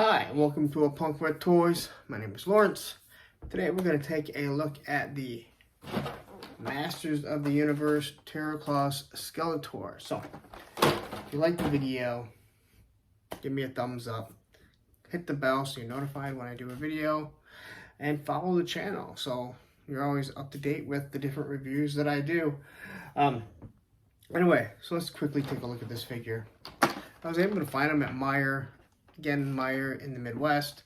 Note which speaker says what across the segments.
Speaker 1: Hi, and welcome to A Punk Red Toys. My name is Lawrence. Today we're going to take a look at the Masters of the Universe Terror Claws Skeletor. So, if you like the video, give me a thumbs up. Hit the bell so you're notified when I do a video. And follow the channel so you're always up to date with the different reviews that I do. Anyway, so let's quickly take a look at this figure. I was able to find him at Meijer. Again, Meijer in the Midwest.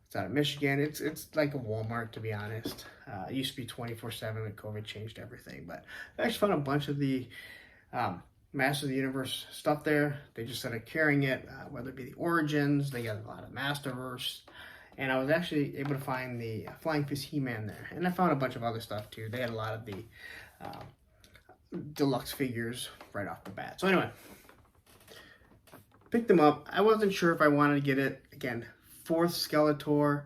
Speaker 1: It's out of Michigan. It's like a Walmart, to be honest. It used to be 24/7 when COVID changed everything. But I actually found a bunch of the Masters of the Universe stuff there. They just started carrying it, whether it be the Origins. They got a lot of Masterverse. And I was actually able to find the Flying Fist He-Man there. And I found a bunch of other stuff too. They had a lot of the deluxe figures right off the bat. So anyway, picked them up. I wasn't sure if I wanted to get it. Again, fourth Skeletor.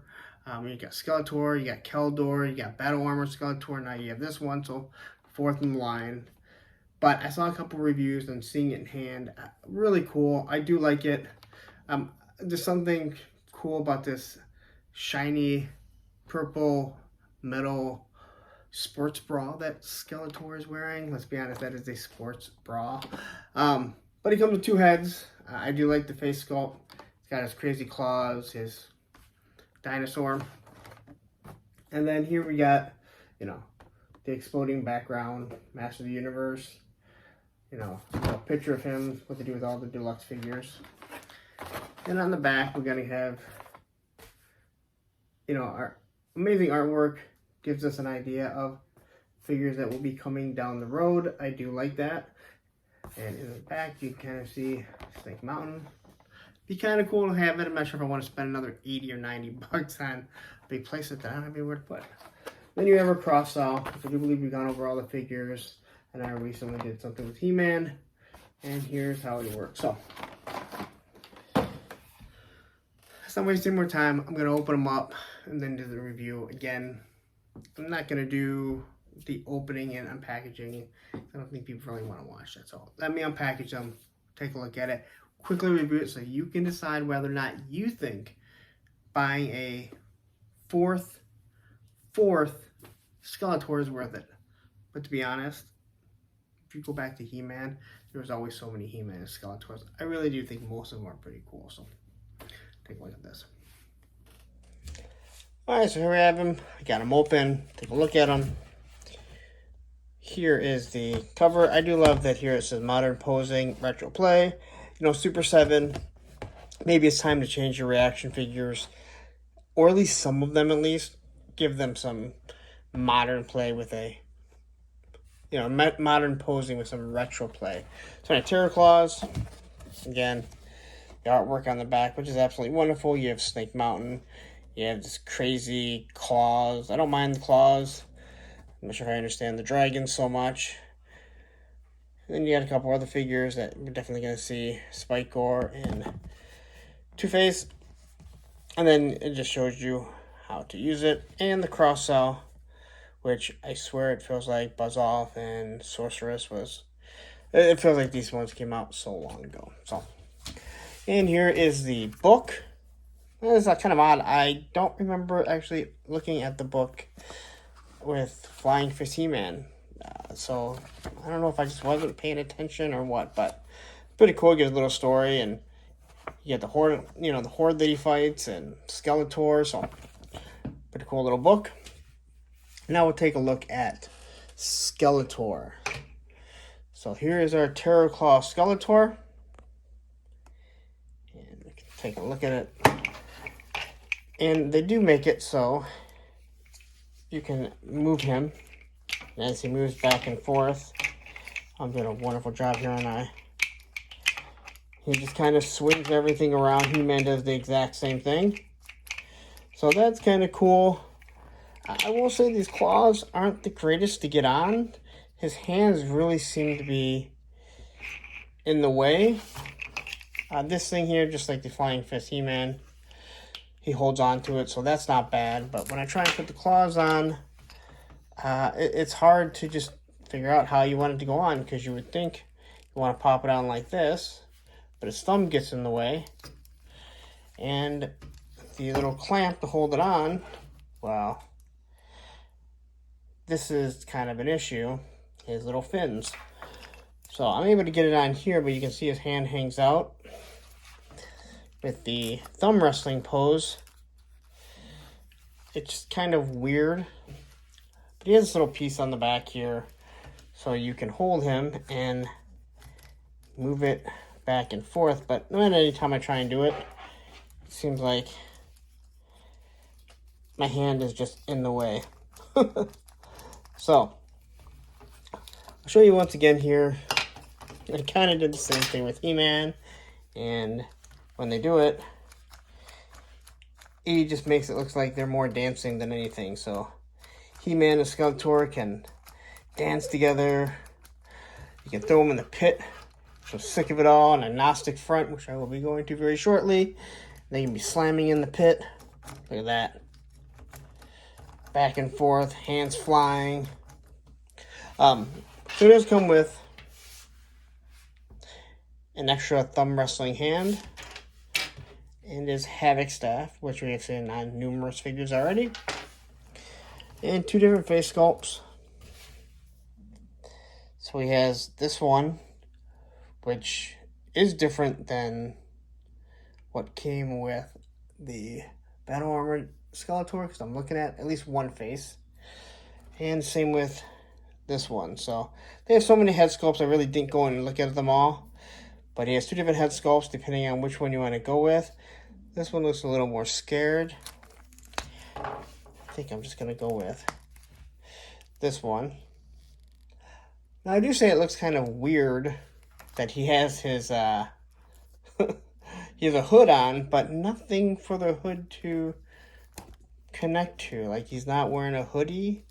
Speaker 1: You got Skeletor, you got Keldor, you got Battle Armor Skeletor. Now you have this one, so fourth in line. But I saw a couple reviews and seeing it in hand. Really cool. I do like it. There's something cool about this shiny purple metal sports bra that Skeletor is wearing. Let's be honest, that is a sports bra. But he comes with two heads. I do like the face sculpt. He's got his crazy claws, his dinosaur. And then here we got, the exploding background, Master of the Universe. A picture of him, what to do with all the deluxe figures. And on the back, we're going to have, our amazing artwork. Gives us an idea of figures that will be coming down the road. I do like that. And in the back, you can kind of see Snake Mountain. Be kind of cool to have it. I'm not sure if I want to spend another 80 or 90 bucks on a big place that I don't have anywhere to put. Then you have a cross out. I do believe we've gone over all the figures. And I recently did something with He-Man. And here's how it works. So, let's not wasting more time. I'm going to open them up and then do the review. Again, I'm not going to do the opening and unpackaging. I don't think people really want to watch that. So let me unpackage them, take a look at it, quickly review it so you can decide whether or not you think buying a fourth Skeletor is worth it. But to be honest, if you go back to He-Man, there was always so many He-Man and Skeletors. I really do think most of them are pretty cool. So take a look at this. Alright, so here we have them. I got them open. Take a look at them. Here is the cover. I do love that here it says Modern Posing, Retro Play. Super 7. Maybe it's time to change your reaction figures. Or at least some of them at least. Give them some modern play with a, modern posing with some retro play. So Terror Claws. Again, the artwork on the back, which is absolutely wonderful. You have Snake Mountain. You have this crazy claws. I don't mind the claws. I'm not sure if I understand the dragon so much. And then you got a couple other figures that we're definitely going to see. Spike-Gore and Two-Face. And then it just shows you how to use it. And the cross-cell, which I swear it feels like Buzz-Off and Sorceress was... It feels like these ones came out so long ago. So, and here is the book. It's kind of odd. I don't remember actually looking at the book with Flying Fist He-Man. So, I don't know if I just wasn't paying attention or what, but pretty cool. You get a little story, and you get the Horde, the Horde that he fights, and Skeletor, so pretty cool little book. Now we'll take a look at Skeletor. So here is our Terror Claw Skeletor. And we can take a look at it. And they do make it so you can move him as he moves back and forth. I'm doing a wonderful job here, aren't I? He just kind of swings everything around. He-Man does the exact same thing. So that's kind of cool. I will say these claws aren't the greatest to get on. His hands really seem to be in the way. This thing here, just like the Flying Fist He-Man, he holds on to it, so that's not bad. But when I try and put the claws on, it's hard to just figure out how you want it to go on, because you would think you want to pop it on like this, but his thumb gets in the way. And the little clamp to hold it on, well, this is kind of an issue, his little fins. So I'm able to get it on here, but you can see his hand hangs out with the thumb wrestling pose. It's kind of weird, but he has this little piece on the back here, so you can hold him and move it back and forth, but not any time I try and do it, it seems like my hand is just in the way. So, I'll show you once again here. I kind of did the same thing with He-Man, and when they do it, he just makes it look like they're more dancing than anything. So, He-Man and Skeletor can dance together. You can throw them in the pit. So sick of it all, and a Gnostic front, which I will be going to very shortly. They can be slamming in the pit. Look at that. Back and forth, hands flying. So it does come with an extra thumb wrestling hand. And his Havoc staff, which we have seen on numerous figures already. And 2 different face sculpts. So he has this one, which is different than what came with the Battle Armored Skeletor, because I'm looking at least one face. And same with this one. So they have so many head sculpts, I really didn't go and look at them all. But he has 2 different head sculpts depending on which one you want to go with. This one looks a little more scared. I think I'm just going to go with this one. Now I do say it looks kind of weird that he has his he has a hood on, but nothing for the hood to connect to. Like, he's not wearing a hoodie.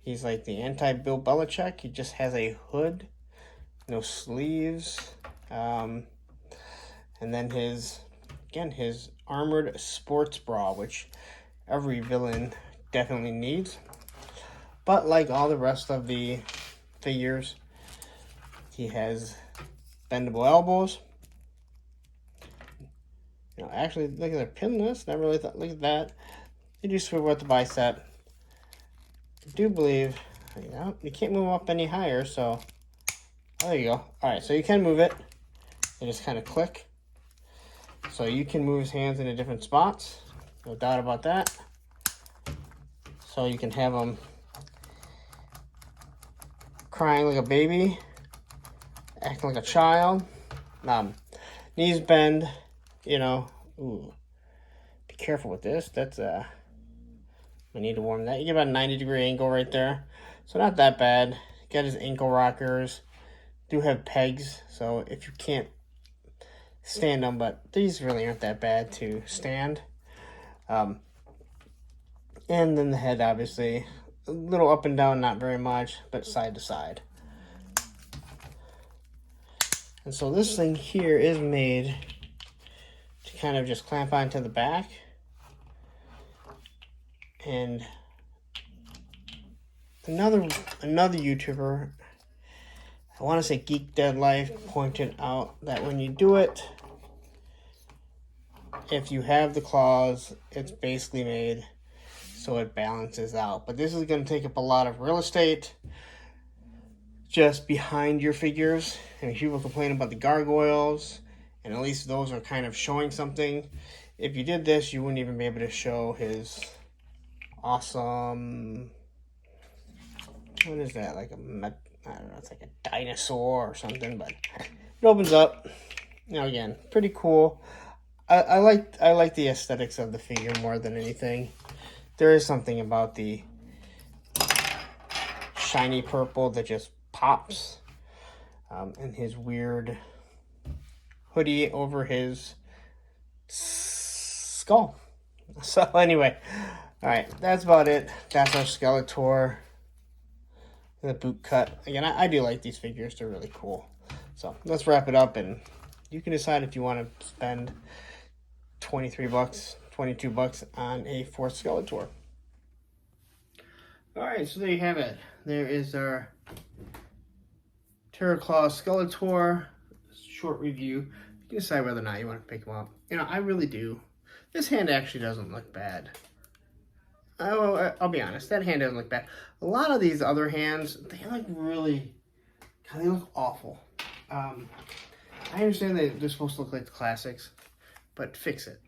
Speaker 1: He's like the anti-Bill Belichick. He just has a hood, no sleeves. And then his armored sports bra, which every villain definitely needs. But like all the rest of the figures, he has bendable elbows. You know, actually, look at their pinless. Never really thought. Look at that. They do swivel at the bicep. I do believe, you know, you can't move up any higher. So there you go. All right, so you can move it. They just kind of click. So you can move his hands into different spots. No doubt about that. So you can have him crying like a baby, acting like a child. Knees bend, you know. Ooh, be careful with this. That's we need to warm that. You get about a 90-degree angle right there, so not that bad. Got his ankle rockers. Do have pegs, so if you can't stand them, but these really aren't that bad to stand. And then the head, obviously, a little up and down, not very much, but side to side. And so this thing here is made to kind of just clamp onto the back. And another YouTuber, I want to say Geek Dead Life, pointed out that when you do it, if you have the claws, it's basically made so it balances out. But this is going to take up a lot of real estate just behind your figures. And people complain about the gargoyles, and at least those are kind of showing something. If you did this, you wouldn't even be able to show his awesome, what is that, like I don't know, it's like a dinosaur or something, but it opens up. Now again, pretty cool. I like the aesthetics of the figure more than anything. There is something about the shiny purple that just pops, and his weird hoodie over his skull. So anyway, all right, that's about it. That's our Skeletor, the boot cut. Again, I do like these figures. They're really cool. So let's wrap it up, and you can decide if you want to spend $23, $22 on a 4th Skeletor. All right, so there you have it. There is our Terror Claw Skeletor short review. You can decide whether or not you want to pick him up. You know, I really do This hand actually doesn't look bad. I'll be honest, that hand doesn't look bad. A lot of these other hands, they look really, they look awful. I understand that they're supposed to look like the classics, but fix it.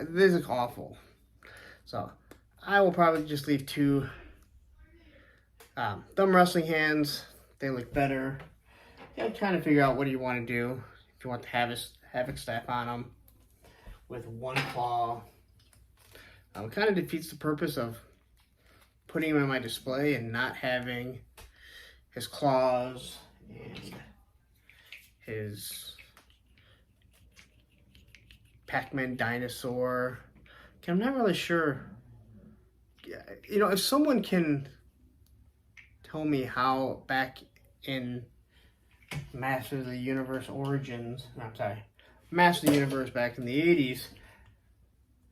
Speaker 1: These look awful. So I will probably just leave 2 thumb wrestling hands. They look better. You gotta kind of figure out what do you want to do. If you want the Havoc staff on them with 1 claw. It kind of defeats the purpose of putting him on my display and not having his claws and his Pac-Man dinosaur. Okay, I'm not really sure. You know, if someone can tell me how back in Masters of the Universe Origins, Masters of the Universe back in the 80s,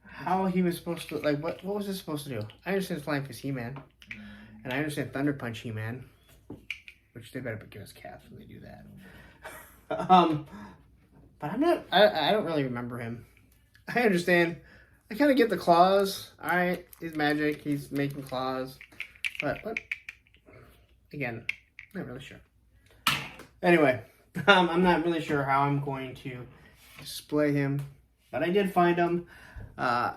Speaker 1: how he was supposed to, like, what was this supposed to do? I understand Flying Fist He-Man, and I understand Thunder Punch He-Man, which they better give us caps when they do that. But I don't really remember him. I understand. I kind of get the claws. Alright, he's magic, he's making claws. But, again, not really sure. Anyway, I'm not really sure how I'm going to display him. But I did find him.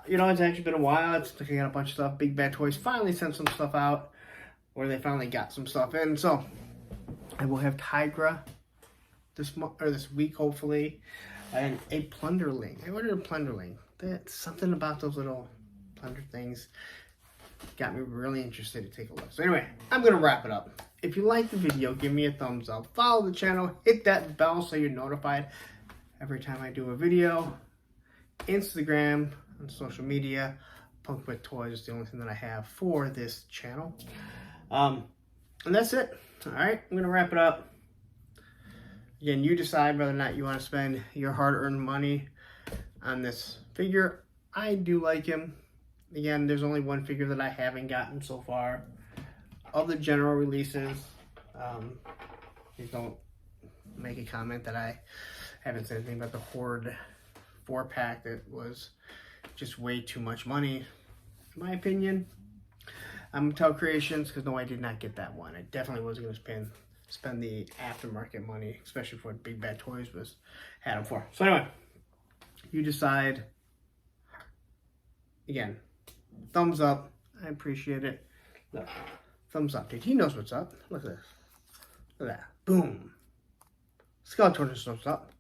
Speaker 1: You know, it's actually been a while. It's looking at a bunch of stuff. Big Bad Toys finally sent some stuff out, or they finally got some stuff in. So I will have Tigra this week, hopefully, and a Plunderling. I ordered a Plunderling. That's something about those little plunder things got me really interested to take a look. So anyway, I'm gonna wrap it up. If you like the video, give me a thumbs up. Follow the channel. Hit that bell so you're notified every time I do a video. Instagram on social media, Punk with Toys is the only thing that I have for this channel. And that's it. Alright, I'm gonna wrap it up. Again, you decide whether or not you want to spend your hard-earned money on this figure. I do like him. Again, there's only 1 figure that I haven't gotten so far. Of the general releases, please don't make a comment that I haven't said anything about the Horde 4-pack that was just way too much money, in my opinion. I'm Mattel Creations, because no, I did not get that one. I definitely wasn't going to spend the aftermarket money, especially for what Big Bad Toys had them for. So anyway, you decide. Again, thumbs up. I appreciate it. Look, thumbs up, dude. He knows what's up. Look at this. Look at that. Boom. Skeletor just thumbs up.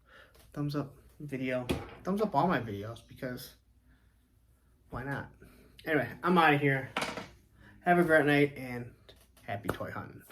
Speaker 1: Thumbs up video. Thumbs up all my videos, because why not? Anyway, I'm out of here. Have a great night and happy toy hunting.